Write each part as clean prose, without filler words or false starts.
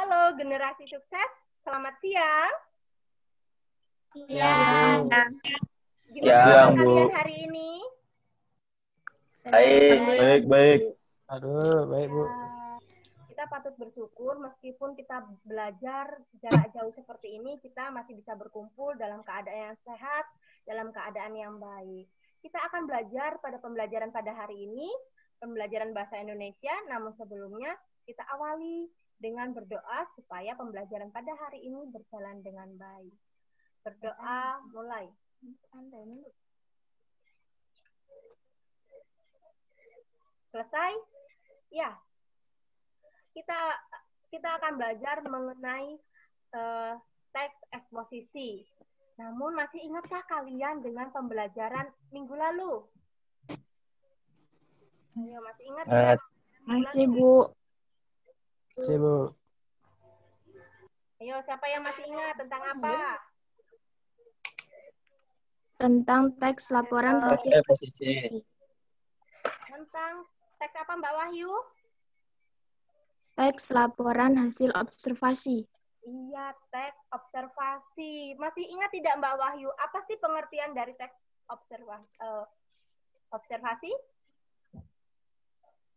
Halo generasi sukses, selamat siang. Ya, Gimana Siang, Bu. kalian hari ini? Baik, baik. aduh, baik Bu. Kita patut bersyukur meskipun kita belajar jarak jauh seperti ini, kita masih bisa berkumpul dalam keadaan yang sehat, dalam keadaan yang baik. Kita akan belajar pada pembelajaran pada hari ini, pembelajaran bahasa Indonesia, namun sebelumnya kita awali dengan berdoa supaya pembelajaran pada hari ini berjalan dengan baik. Berdoa mulai. Selesai? Ya. Kita akan belajar mengenai teks eksposisi. Namun masih ingatkah kalian dengan pembelajaran minggu lalu? Ayo, masih ingat? Masih, Bu. Masih, Bu. Ayo, siapa yang masih ingat tentang apa? Tentang teks laporan hasil Posisi. Tentang teks apa, Mbak Wahyu? teks laporan hasil observasi. Iya, teks observasi. Masih ingat tidak, Mbak Wahyu? Apa sih pengertian dari teks observasi?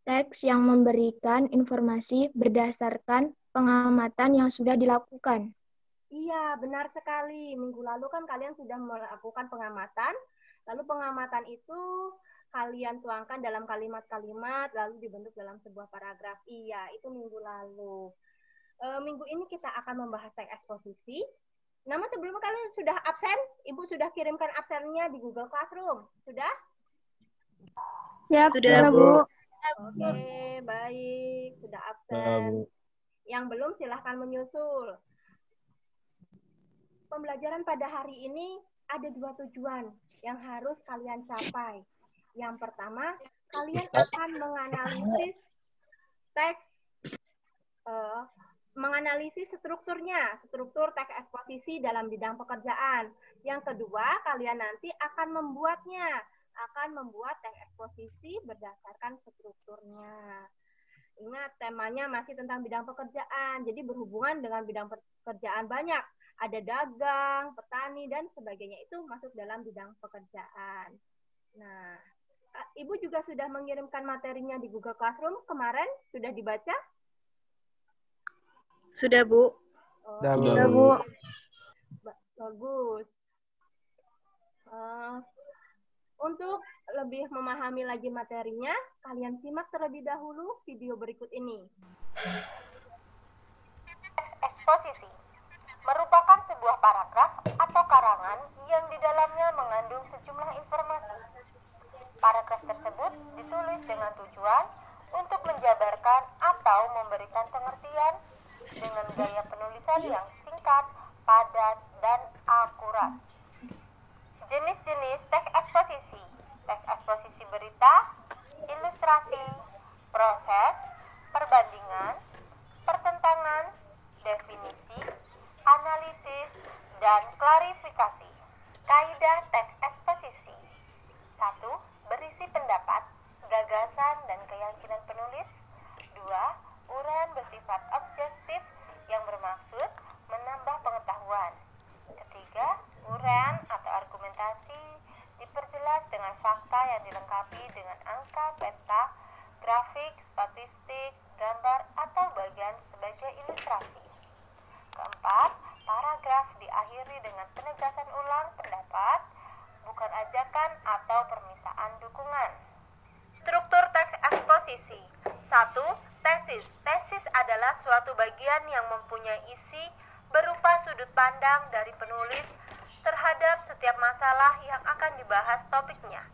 Teks yang memberikan informasi berdasarkan pengamatan yang sudah dilakukan. Iya, benar sekali. Minggu lalu kan kalian sudah melakukan pengamatan. Lalu pengamatan itu kalian tuangkan dalam kalimat-kalimat, lalu dibentuk dalam sebuah paragraf. Iya, itu minggu lalu. Minggu ini kita akan membahas teks eksposisi. Namun sebelumnya kalian sudah absen? Ibu sudah kirimkan absennya di Google Classroom. Sudah? Siap, Sudah, Bu. Oke, baik. Sudah absen. Yang belum silahkan menyusul. Pembelajaran pada hari ini ada 2 tujuan yang harus kalian capai. Yang pertama, kalian akan menganalisis teks, menganalisis struktur teks eksposisi dalam bidang pekerjaan. Yang kedua, kalian nanti akan membuat teks eksposisi berdasarkan strukturnya. Ingat, temanya masih tentang bidang pekerjaan, jadi berhubungan dengan bidang pekerjaan banyak. Ada dagang, petani, dan sebagainya. Itu masuk dalam bidang pekerjaan. Nah, Ibu juga sudah mengirimkan materinya di Google Classroom kemarin. Sudah dibaca? Sudah, Bu. Sudah, Bu. Bagus. Untuk lebih memahami lagi materinya, kalian simak terlebih dahulu video berikut ini. Teks eksposisi merupakan sebuah paragraf atau karangan yang di dalamnya mengandung sejumlah informasi. Paragraf tersebut ditulis dengan tujuan untuk menjabarkan atau memberikan pengertian dengan gaya penulisan yang singkat, padat, dan akurat. Jenis-jenis teks eksposisi: teks eksposisi berita, ilustrasi, proses, perbandingan, pertentangan, definisi, analisis, dan klarifikasi. Kaidah teks eksposisi: 1. Berisi pendapat, gagasan, dan keyakinan penulis. 2. Uraian bersifat objektif yang bermaksud menambah pengetahuan. 3. Uraian atau argumentasi diperjelas dengan fakta yang dilengkapi dengan angka, peta, grafik, statistik, gambar, atau bagian sebagai ilustrasi. 4. Paragraf diakhiri dengan penegasan ulang pendapat, bukan ajakan atau permisaan dukungan. Struktur teks eksposisi. 1. Tesis. Tesis adalah suatu bagian yang mempunyai isi berupa sudut pandang dari penulis terhadap setiap masalah yang akan dibahas topiknya.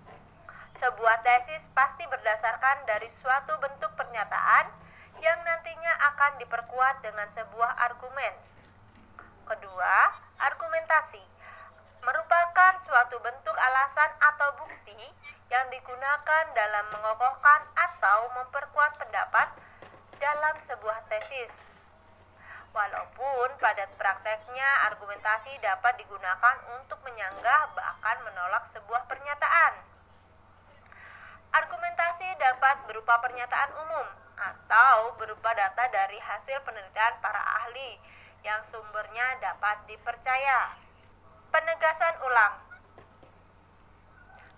Sebuah tesis pasti berdasarkan dari suatu bentuk pernyataan yang nantinya akan diperkuat dengan sebuah argumen. Kedua, argumentasi merupakan suatu bentuk alasan atau bukti yang digunakan dalam mengokohkan atau memperkuat pendapat dalam sebuah tesis. Walaupun pada prakteknya argumentasi dapat digunakan untuk menyanggah bahkan menolak sebuah pernyataan. Argumentasi dapat berupa pernyataan umum atau berupa data dari hasil penelitian para ahli yang sumbernya dapat dipercaya. Penegasan ulang.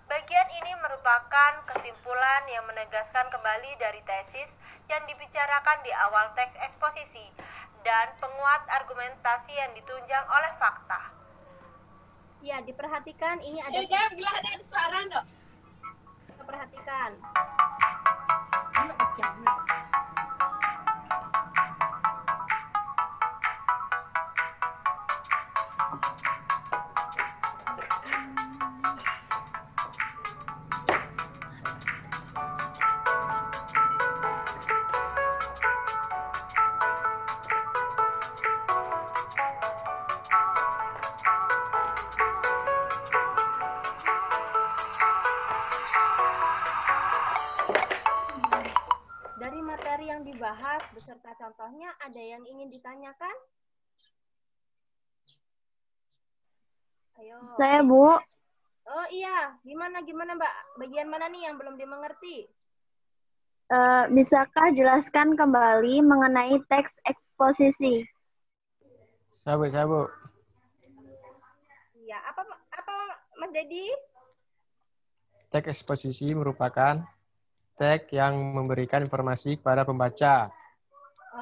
Bagian ini merupakan kesimpulan yang menegaskan kembali dari tesis yang dibicarakan di awal teks eksposisi dan penguat argumentasi yang ditunjang oleh fakta. Ya, diperhatikan ini ada suara dok. Perhatikan. Dari materi yang dibahas beserta contohnya, ada yang ingin ditanyakan? Ayo. Saya, Bu. Oh iya, gimana Mbak? Bagian mana nih yang belum dimengerti? Bisakah jelaskan kembali mengenai teks eksposisi? Sabu. Iya, apa Mas Dedi? Teks eksposisi merupakan teks yang memberikan informasi kepada pembaca.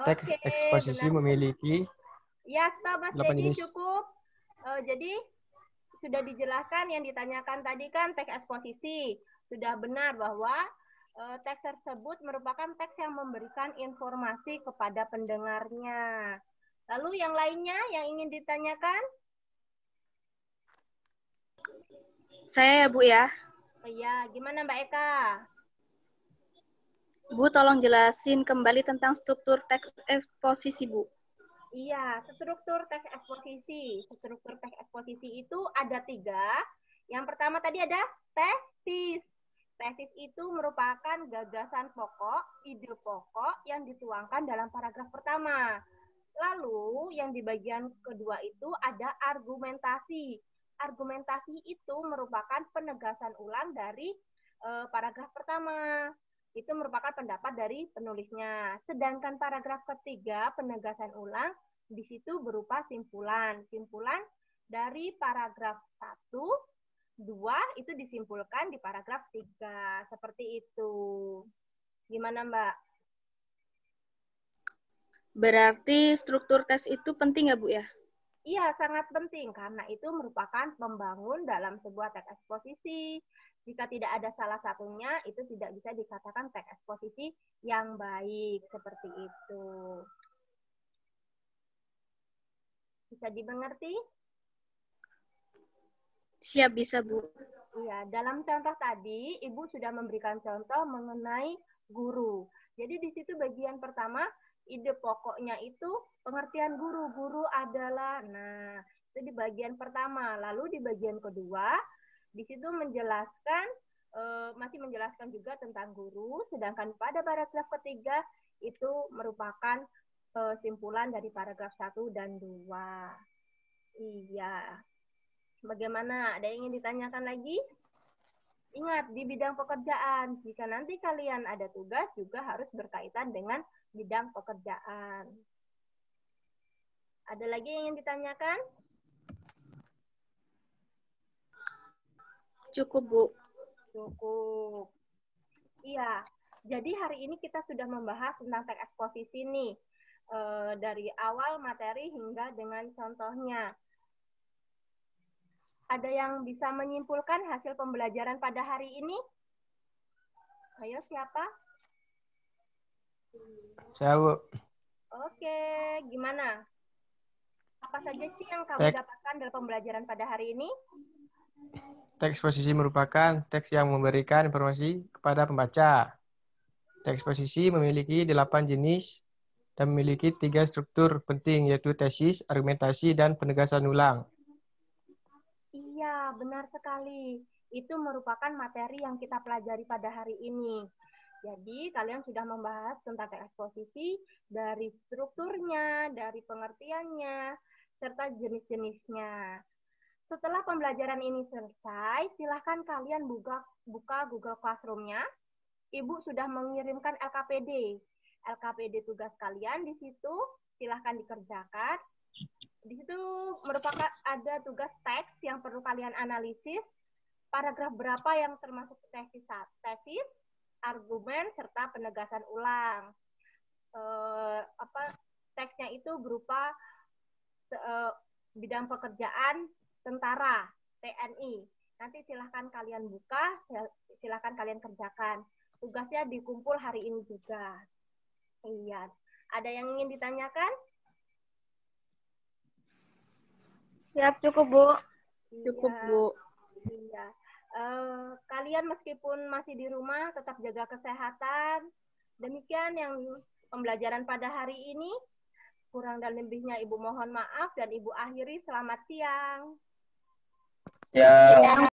Teks Oke, eksposisi benar. memiliki Ya, stop Mas 8 Dedi, jenis. cukup. Jadi, sudah dijelaskan yang ditanyakan tadi kan teks eksposisi. Sudah benar bahwa teks tersebut merupakan teks yang memberikan informasi kepada pendengarnya. Lalu yang lainnya yang ingin ditanyakan? Saya ya, Bu ya. Oh iya, gimana Mbak Eka? Bu, tolong jelasin kembali tentang struktur teks eksposisi, Bu. Iya, struktur teks eksposisi. Struktur teks eksposisi itu ada 3. Yang pertama tadi ada tesis. Tesis itu merupakan gagasan pokok, ide pokok yang dituangkan dalam paragraf pertama. Lalu yang di bagian kedua itu ada argumentasi. Argumentasi itu merupakan penegasan ulang dari paragraf pertama. Itu merupakan pendapat dari penulisnya. Sedangkan paragraf ketiga, penegasan ulang, di situ berupa simpulan. Simpulan dari paragraf 1, 2, itu disimpulkan di paragraf 3. Seperti itu. Gimana, Mbak? Berarti struktur tes itu penting ya, Bu ya? Iya, sangat penting karena itu merupakan pembangun dalam sebuah teks eksposisi. Jika tidak ada salah satunya, itu tidak bisa dikatakan teks eksposisi yang baik. Seperti itu. Bisa dimengerti? Siap, bisa, Bu. Iya, dalam contoh tadi, Ibu sudah memberikan contoh mengenai guru. Jadi di situ bagian pertama, ide pokoknya itu pengertian guru. Guru adalah, nah, itu di bagian pertama. Lalu di bagian kedua, di situ menjelaskan, masih menjelaskan juga tentang guru, sedangkan pada paragraf ketiga, itu merupakan simpulan dari paragraf 1 dan 2. Iya. Bagaimana? Ada yang ingin ditanyakan lagi? Ingat, di bidang pekerjaan, jika nanti kalian ada tugas, juga harus berkaitan dengan bidang pekerjaan. Ada lagi yang ingin ditanyakan? Cukup, Bu. Cukup. Iya, jadi hari ini kita sudah membahas tentang teks eksposisi nih. Dari awal materi hingga dengan contohnya. Ada yang bisa menyimpulkan hasil pembelajaran pada hari ini? Ayo, siapa? Saya, Bu. Oke, gimana? Apa saja sih yang kamu dapatkan dalam pembelajaran pada hari ini? Teks eksposisi merupakan teks yang memberikan informasi kepada pembaca. Teks eksposisi memiliki 8 jenis dan memiliki 3 struktur penting, yaitu tesis, argumentasi, dan penegasan ulang. Iya, benar sekali. Itu merupakan materi yang kita pelajari pada hari ini. Jadi, kalian sudah membahas tentang teks eksposisi dari strukturnya, dari pengertiannya, serta jenis-jenisnya. Setelah pembelajaran ini selesai, silahkan kalian buka Google Classroom-nya. Ibu sudah mengirimkan LKPD. LKPD tugas kalian di situ, silahkan dikerjakan. Di situ merupakan ada tugas teks yang perlu kalian analisis. Paragraf berapa yang termasuk tesis, argumen, serta penegasan ulang. Teksnya itu berupa bidang pekerjaan tentara, TNI. Nanti silahkan kalian buka, silahkan kalian kerjakan. Tugasnya dikumpul hari ini juga. Iya. Ada yang ingin ditanyakan? Siap, cukup, Bu. Cukup, Bu. Iya. Kalian meskipun masih di rumah, tetap jaga kesehatan. Demikian yang pembelajaran pada hari ini. Kurang dan lebihnya Ibu mohon maaf, dan Ibu akhiri. Selamat siang. Ya.